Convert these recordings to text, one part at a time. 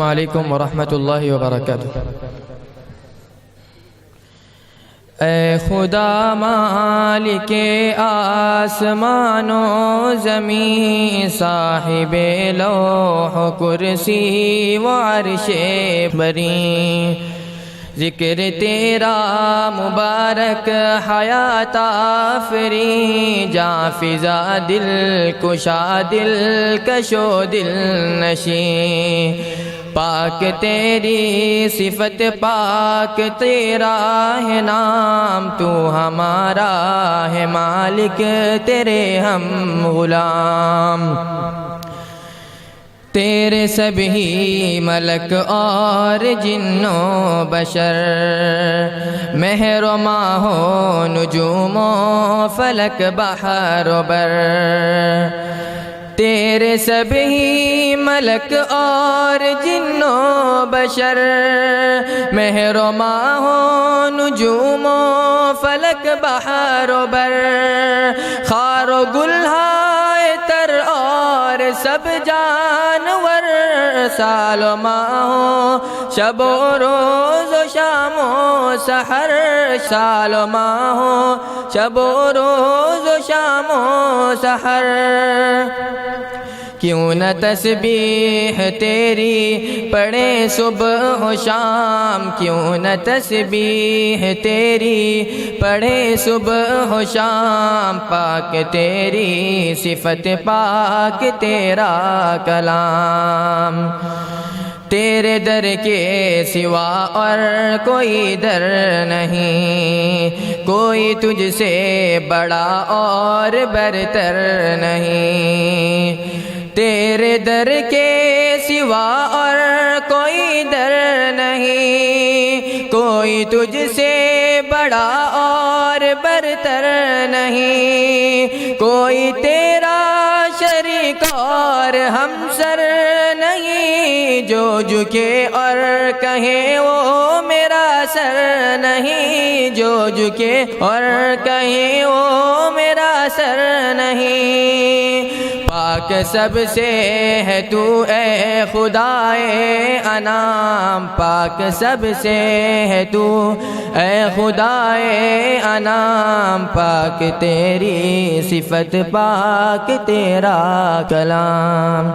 السلام علیکم ورحمۃ اللہ وبرکاتہ۔ اے خدا مالک آسمان و زمین، صاحب لوح و کرسی و عرش بری، ذکر تیرا مبارک حیات آفری، جاں فضا دل کشا دل کشو دل نشیں، پاک تیری صفت پاک تیرا ہے نام، تو ہمارا ہے مالک تیرے ہم غلام، تیرے سبھی ملک اور جن و بشر، مہر و ماہ و نجوم و فلک بحر و بر، تیرے سبھی ملک اور جن و بشر، مہر و ماہ و نجوم و فلک بحر و بر، خار و گلہائے تر اور سب جانور، سال و ماہ و شب و روز و شام و سحر، سال و ماہ و شب و روز و شام و سحر، کیوں نہ تسبیح تیری پڑھیں صبح و شام، کیوں نہ تسبیح تیری پڑھیں صبح و شام، پاک تیری صفت پاک تیرا کلام، تیرے در کے سوا اور کوئی در نہیں، کوئی تجھ سے بڑا اور برتر نہیں، تیرے در کے سوا اور کوئی در نہیں، کوئی تجھ سے بڑا اور برتر نہیں، کوئی تیرا شریک اور ہمسر نہیں، جو جھکے اور کہے وہ میرا سر نہیں، جو جھکے اور کہے وہ میرا سر نہیں، پاک سب سے ہے تو اے خدائے انام، پاک سب سے ہے تو اے خدائے انام، پاک تیری صفت پاک تیرا کلام،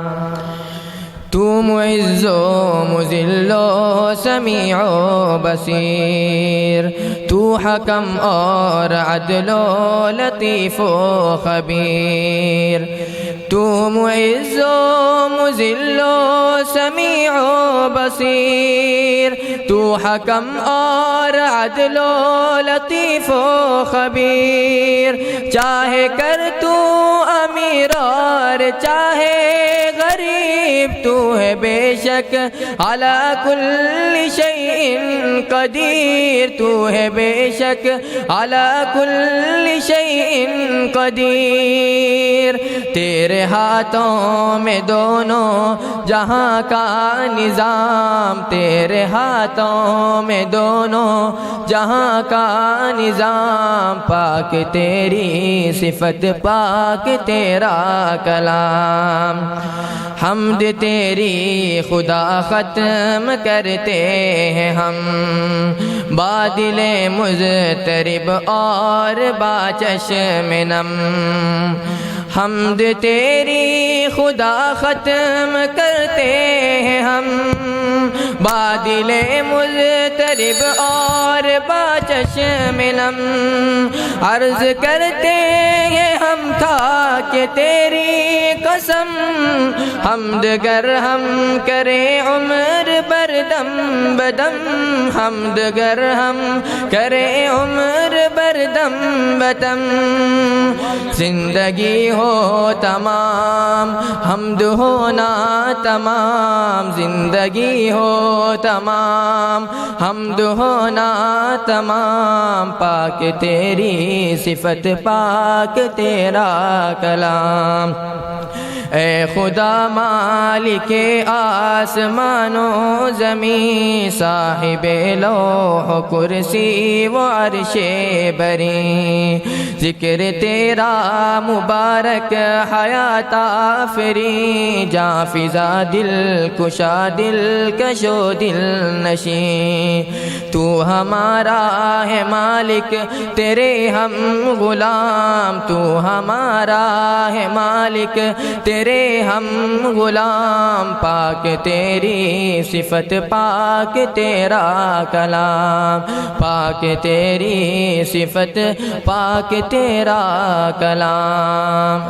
تو معز و مذل و سمیع و بصیر، تو حکم اور عدل و لطیف و خبیر، تو معز و مذل و سمیع و بصیر، تو حکم اور عدل و لطیف و خبیر، چاہے کر تو امیر اور چاہے غریب، تو ہے بے شک علی کل شیء قدیر، تو ہے بے شک علی کل شیء قدیر، تیرے ہاتھوں میں دونوں جہاں کا نظام، تیرے ہاتھوں میں دونوں جہاں کا نظام، پاک تیری صفت پاک تیرا کلام، حمد تیری خدا ختم کرتے ہیں ہم، بادل مضطرب اور باچشم نم، حمد تیری خدا ختم کرتے ہیں ہم، بادل مضطرب اور باچشم نم، عرض کرتے ہیں ہم کھا کے تیری قسم، حمد گر ہم کریں عمر بردم بدم، حمد گر ہم کریں عمر بردم بدم، زندگی ہو تمام حمد ہونا تمام، زندگی ہو تمام حمد ہونا تمام، پاک تیری صفت پاک تیرا کلام، اے خدا مالک آسمان و زمین، صاحب لوح و کرسی و عرش بری، ذکر تیرا مبارک حیات آفری، جاں فضا دل کشا دل کشو دل نشیں، تو ہمارا ہے مالک تیرے ہم غلام، تو ہمارا ہے مالک تیرے ہم غلام، پاک تیری صفت پاک تیرا کلام، پاک تیری صفت پاک تیرا کلام۔